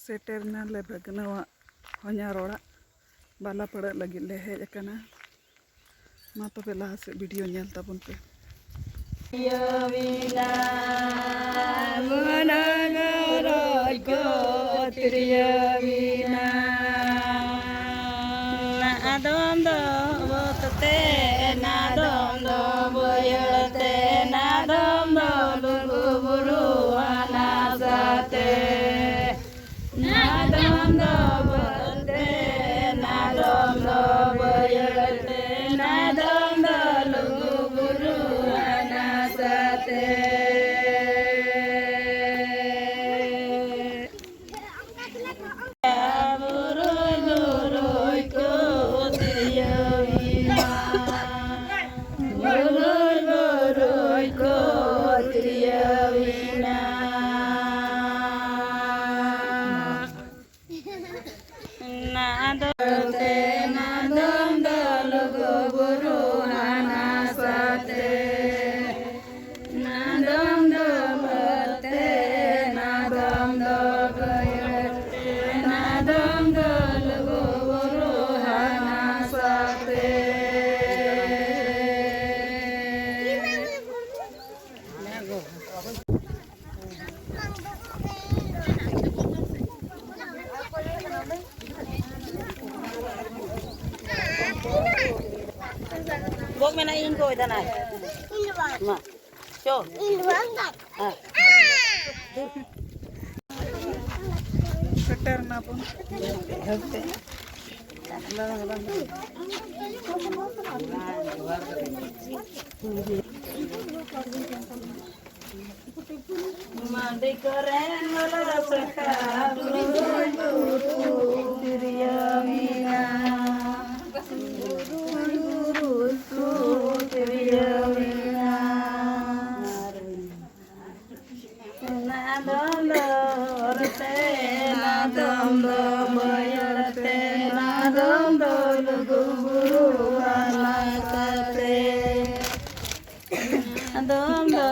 सेटेरना ले बगनवा हन्यार ओड़ा बाला पड़ा लगी ले हेज अकना मा तबे लहा से वीडियो नेल ताबन पे यविना मनगरज को त्रियविना नादम दवते नादम दवयते नादम दलुगुरु अनासते नादम दवते नादम दवयते नादम दलुगुरु अनासते Bok mena ingko itanay. Ma. Cho. सेटेरना पन हते. Mandi keren malah sekha Tiriyawina Tiriyawina Nadam dorte nadam dobayate nadam doluguru anakate nadam do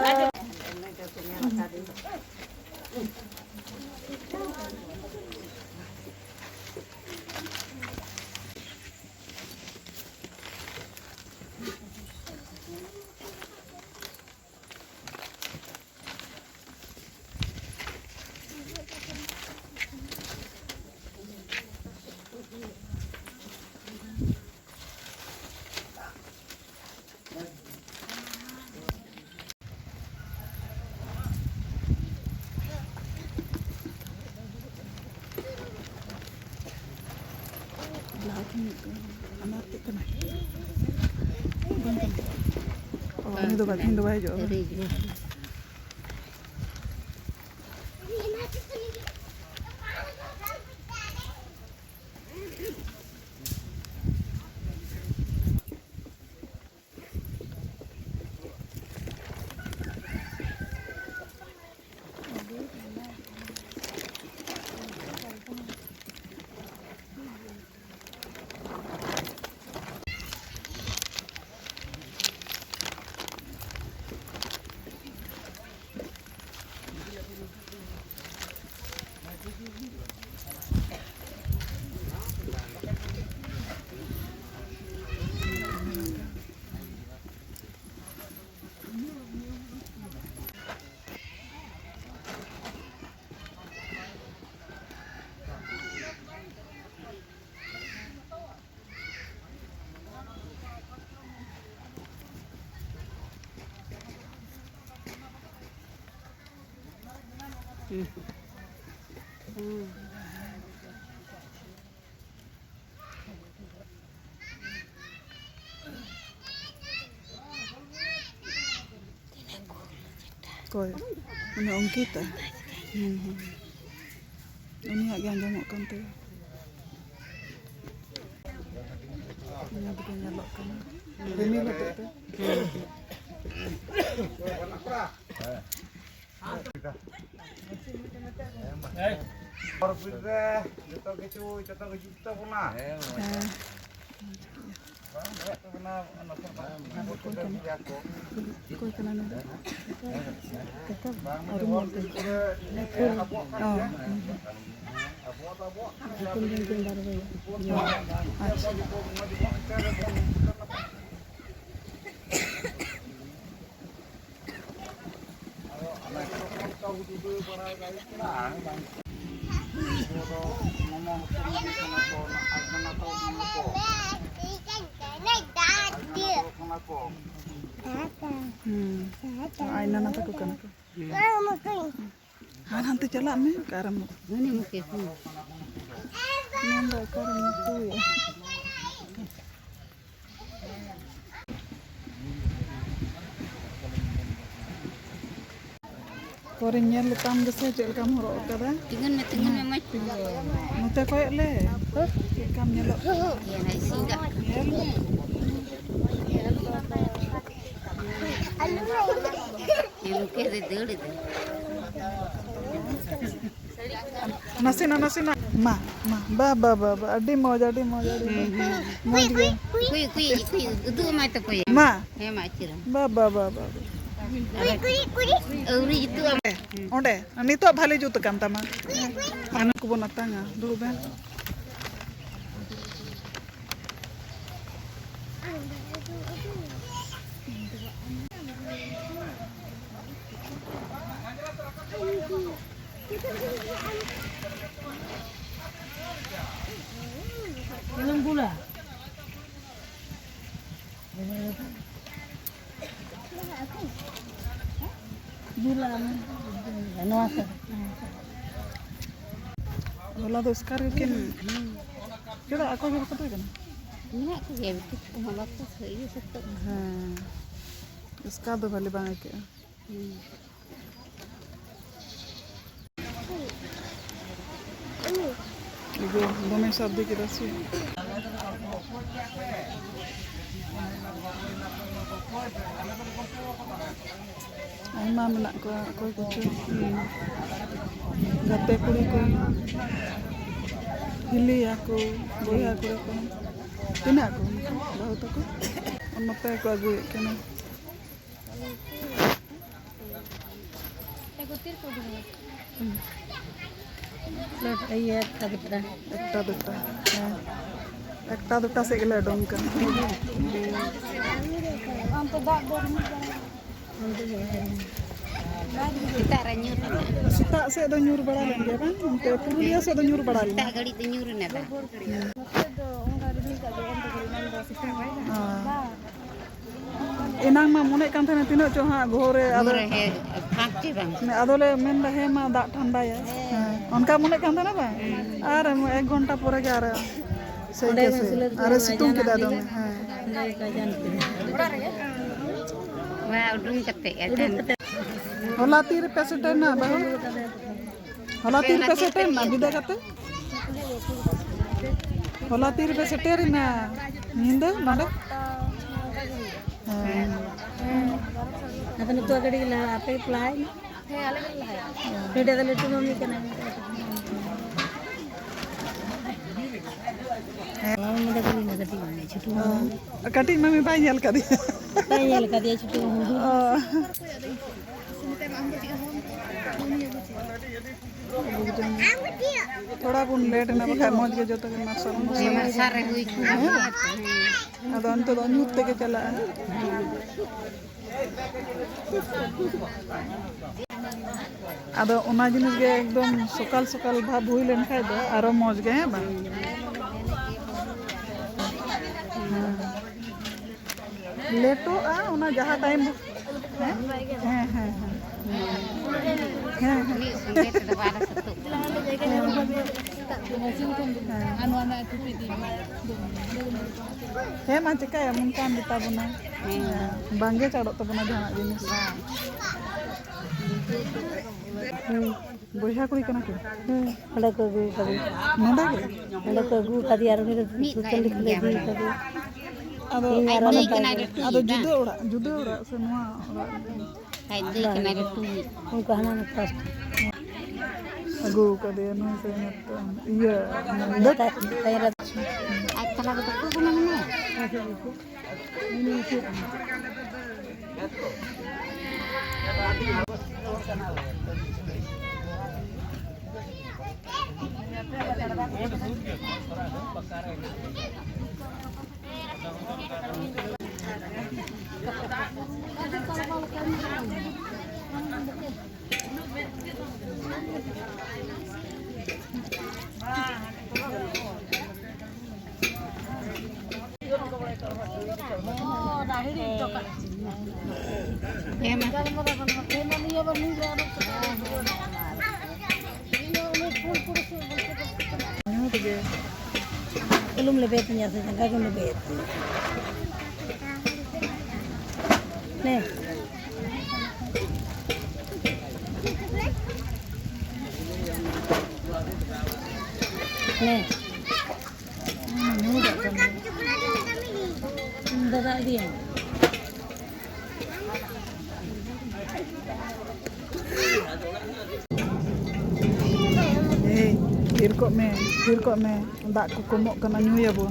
ini tuh batin tuh aja. Koy, ini om kita. Ini agak jangok kan tuh. Ini bukan nyalok kan. Ini lo tuh. Baru pilih, jatuh kecu kita puna. Koy kana nada. Kita baru mau. Aina nata ko kana ko. Nanti chalak me karam. Ini mungkin. Nanda karam tu ya. Korenyar letam desa cek kamu horok kada. Dengan macam. Mute koyak le. Kam nyelok. Ya nasi singgah. Ya mungkin ada. Nasina ma ba adi moj moj ge Kuy itu macam kuy. ma Ya macam. ba Uri itu onde nitok bhale jut kam tama ana ko bon atanga du ben Belum pula. Bulan. Nuasa. Wala do skar ken kira aku ge kata kan Ini aku ya betul cuma waktu saya satu. ha iska do bhale bang ke Ibu, dome sabdi kira sih. Aima menak ko koy kucu. Gate kuri ko. Hili aku, boy aku ko. Tina aku, bahu to ko. Ono pe ko agu kena. Iya, tak betul. Ekta duta se gele dongka. Kita ranyur. Sita se do nyur bada len ge ban. Te Purulia se do nyur bada len. Tak kali tenyur nada. Enang ma mone kan thana tino cho ha ghore ado He fakti bang. ne adole men da he ma dak thanda ya onka mone kan thana ba ar 1 घंटा pore ge ar sei ke se ar situng ke da dong ha Wah, udung ketek kan. hola tir pesete na ba hola tir pesete na bida kate hola tir pesete ri na ninda nada Atau itu agak dilah apa apply? Sudah ada itu mami kena. Mudah kali nak kati mana cuti. kati mami ba nyal kadi Tanya lekat dia cuti. थोड़ा कुन late ना बखा मौज के जतो के मारसल Sare hui ku. अदो अंत दो न्यूत के चला अदो ओना जिनिस गे एकदम सकाल सकाल भाब हुई लेन खाय दो आरो मौज गे है बा लेटो आ ओना जहा टाइम है Ni sungguh terbawa satu. हे मा चिका ya mun kan ditabuna bangge cadok tabuna janak jinis boya kuri kana ke Ada ke kali. nanda ke Ada ke guru tadi arah ni kali kali tadi. ado ado judo ora semua Hai deh kena itu. Muka hana pas. agu kade no se mat iya ndak Kayak ay talaga to ko naman na. Belum lebih punya sejangka belum lebih. Nih. Nih. Mudah kan. Dadak dia. Hei, thir kok me, dak ko kumok kana nyu ya bu.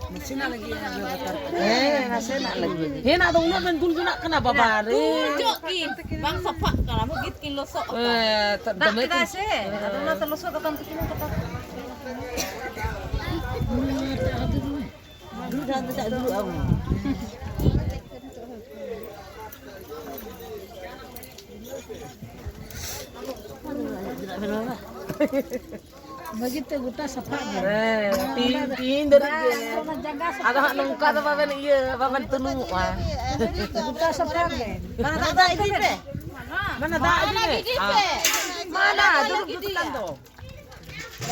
Masih lagi nasi nak lagi. Nak dong nak bentul tu nak kenapa baru? Bang sepak kalau mau git kilo sok. Tak kita sih. Kalau nak telusuk akan kita kata. Dulu dah tak dulu aku. Begitu buta sepak. Tin dari dia. Ada hak nungka tu papan iya, papan tenu wah. Buta sepak deh. Mana tak ada ini deh. Mana tak ada ni? Mana? Duduk di kantor.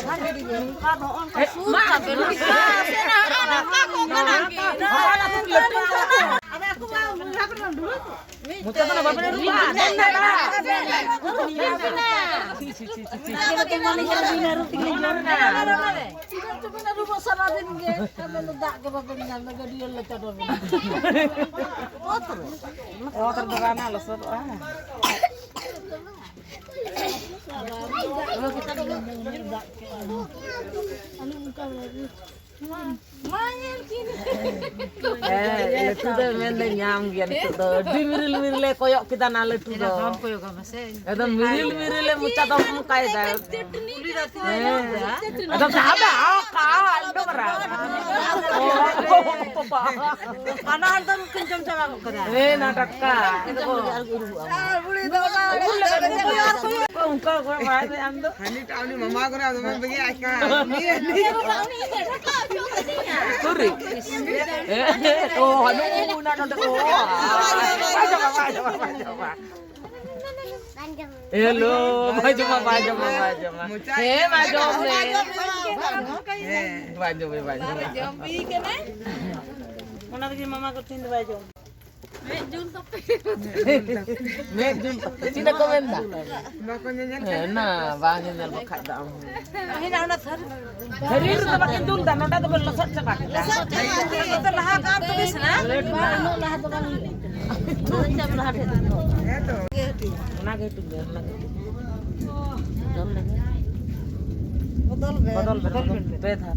Mana di nungka tu on kasut. Mana ada aku mana kita. Mana tu lepas. Ada aku mau berapa dulu? Muka tu apa benda rumah? Benda lah. Kita kemana kita bina rutin jorna. Kita bina rumah sana din ke. Kami ledak ke bapa bina naga dia letak dua bina. Water berana lah satu ah. Kalau kita ledak ke anu muka lagi. Main kini. Letu dah mende nyam gian tu dah. Di miril le koyok kita na letu dah. Kampo yo kamase. Ada miril le muka dah muka dah. Ada siapa? Oh kah, itu berapa? Oh, papa. Mana hantar kencang sama aku kena. Nadak kah? Itu Boleh tahu nak. kau apa itu anda? Hani tahu ni mama aku nak main pergi akan. Sorry. Oh, anu nak nadak oh. Coba. Hello, baju apa? Baju Jambi kena. Mana lagi mama aku tindu baju. Jun tapi. Jun. Sini komenda. Bako nyanyi. Nah, bangin nal bakat dah. Hina una thar. Hari itu tak pakai dul dah, nanti tu belasat cepat. Kita lahap am tu bis na. Lahat tu kan. Jam lahap. Itu. Mana gitu dia, mana gitu. Betul. Beda.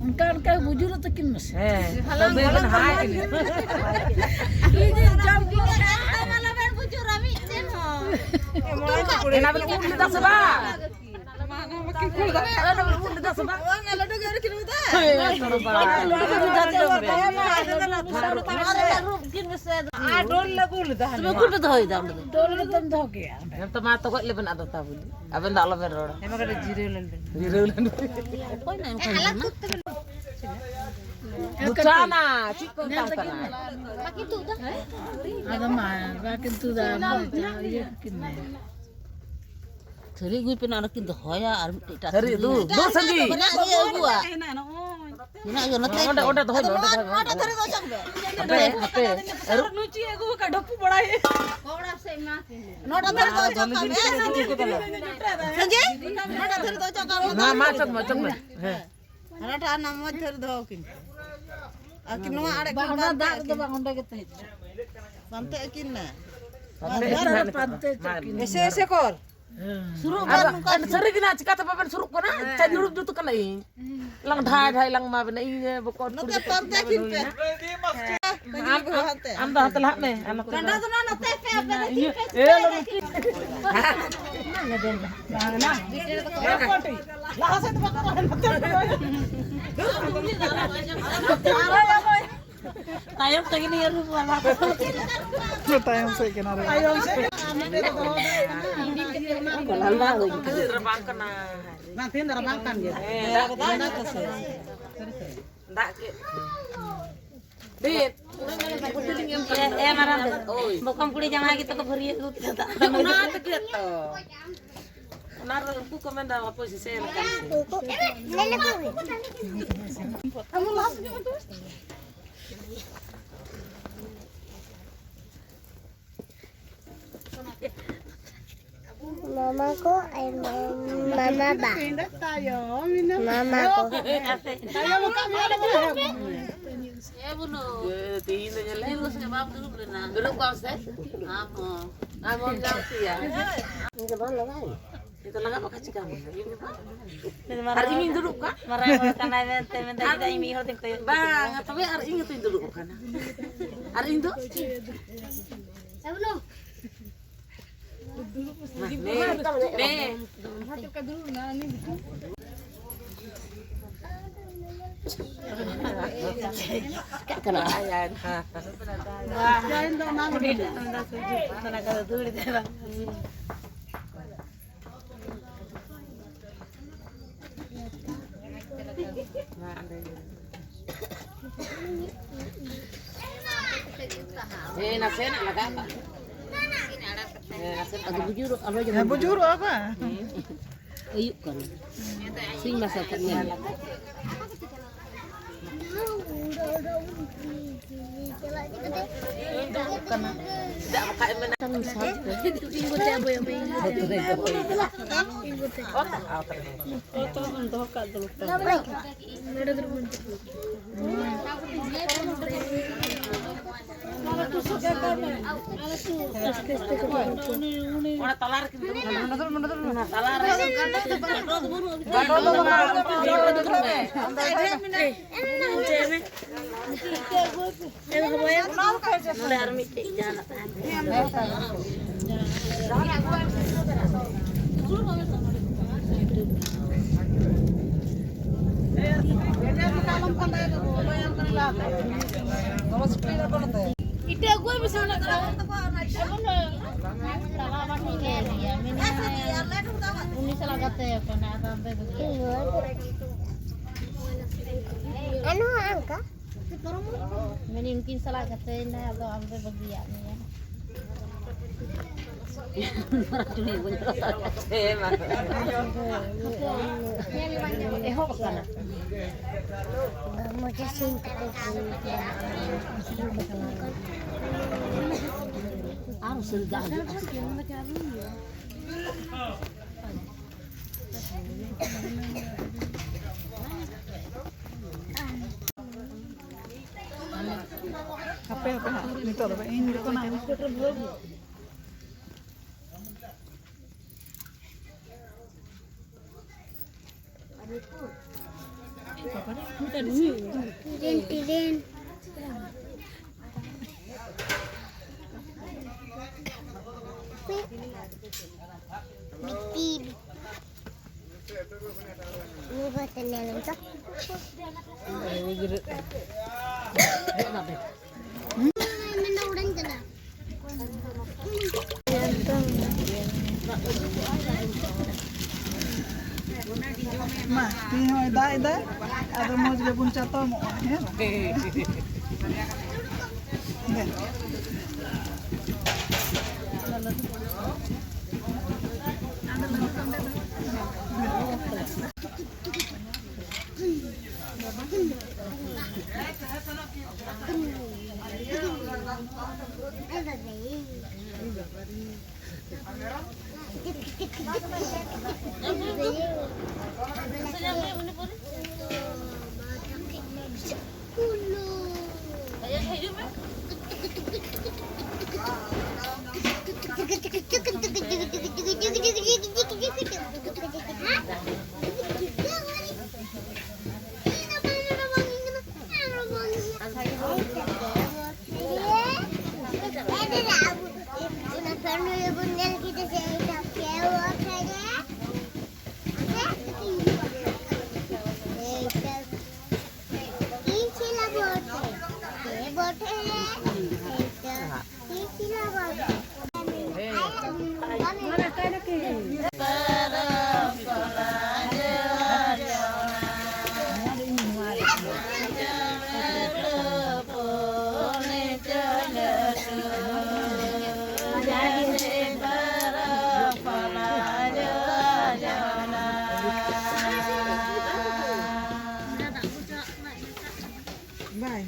Engkau bujur atau kin mas? Tapi kan hai. Ini jam kita malah main bujur ami ceno. Kenapa lu tidak sebab? Ada belum tidak sebab? Ada negara kita kita. Dol lagu dah. Sebab betul hoy dah. Dol betul dah ke. Yang temat tu kau lepas ada tahu. Abang tak lepas roda. Emang ada jirelan. Kau nak makan mana? Bucana, cikgu tak sana. Makin tu dah. Ada mana? Makin tu dah. Iya kini. Seri gue pernah nak kintu hoya army tak. Seri tu, tu sendiri. Benar dia gua. Nak yo nanti. Udah tu hoy. Ada thari to chak be. Apa? Aru Nuci aku kadappu bada hai. Koda se ma. Noda thari to chak be. Sanjay? Noda thari to chak be. Nah, macam. Hana anak mau cari doa kin. Akin nama ada kin bang itu bang udah kita itu. Pantai akin na. Ese kor. Suruh kan sering kena cakap apa pun suruh kena cari dulu tu kena ini. Lang dah lang mah benar ini bukan. Nanti pantai akin pe. Anda telah nih. Kanda tu nana tepe apa ni? Mana dia? Mana? Lah saya tu bakal tayong sa gini yun wala pa. Tayong sa kinara. Tayong sa. Rabangkan na. Nanti narabangkan gitu. Ndak ke. Bet. Marah. Bukan pulih jangan kita ke beri itu kita tak. Kuna ta gitu. Nar ku komenda apa sih sen kan. Mama ko ay mama ba? Mama ko. Tayo mo kami ada mo. Tingin niya lang. Duduk kau sih. Amo lang siya. Ito lang apa kasi kamu. Hari ini duduk ka? Marah karena minta kita ini harus kita. Bang, tapi hari ini tuh duduk ka na. Hari ini tuh. Nih. Kena ayan. Jangan dong nang di. Tenaga dulu di bang. Nasen ala ka ba? Nasen ada bujur, apa aja? Bujuro apa? Ayuk kan. Sing masaknya. Tidak pakai menang Itu gue bisa nak Ini salah kata ya karena sampai begitu. Ano angka? Mungkin salah kata ini atau sampai begitu ya. Mau jasin Harus sedang. Apa ini tuh apa ini tuh nah. Tidin. Bitib. Ini bahasa Nelan tuh. Menauran kada. Ma, piho ida. Ada mau juga punca to mo. Bye.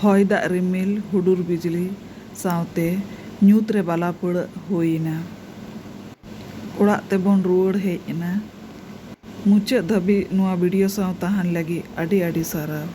ᱦᱚᱭ ᱫᱟᱜ ᱨᱤᱢᱤᱞ ᱦᱩᱰᱩᱨ ᱵᱤᱡᱽᱞᱤ ᱥᱟᱶᱛᱮ ᱧᱩᱛ ᱨᱮ ᱵᱟᱞᱟ ᱯᱟᱹᱲᱟᱹᱜ ᱦᱩᱭᱱᱟ᱾ ᱚᱲᱟᱜ ᱛᱮᱵᱚᱱ ᱨᱩᱣᱟᱹᱲ ᱦᱮᱡ ᱮᱱᱟ᱾ ᱢᱩᱪᱟᱹᱫ ᱫᱷᱟᱹᱵᱤᱡ ᱱᱚᱣᱟ ᱵᱷᱤᱰᱤᱭᱳ ᱥᱟᱶ ᱛᱟᱦᱮᱱ ᱞᱟᱹᱜᱤᱫ ᱟᱹᱰᱤ ᱟᱹᱰᱤ ᱥᱟᱨᱦᱟᱣ।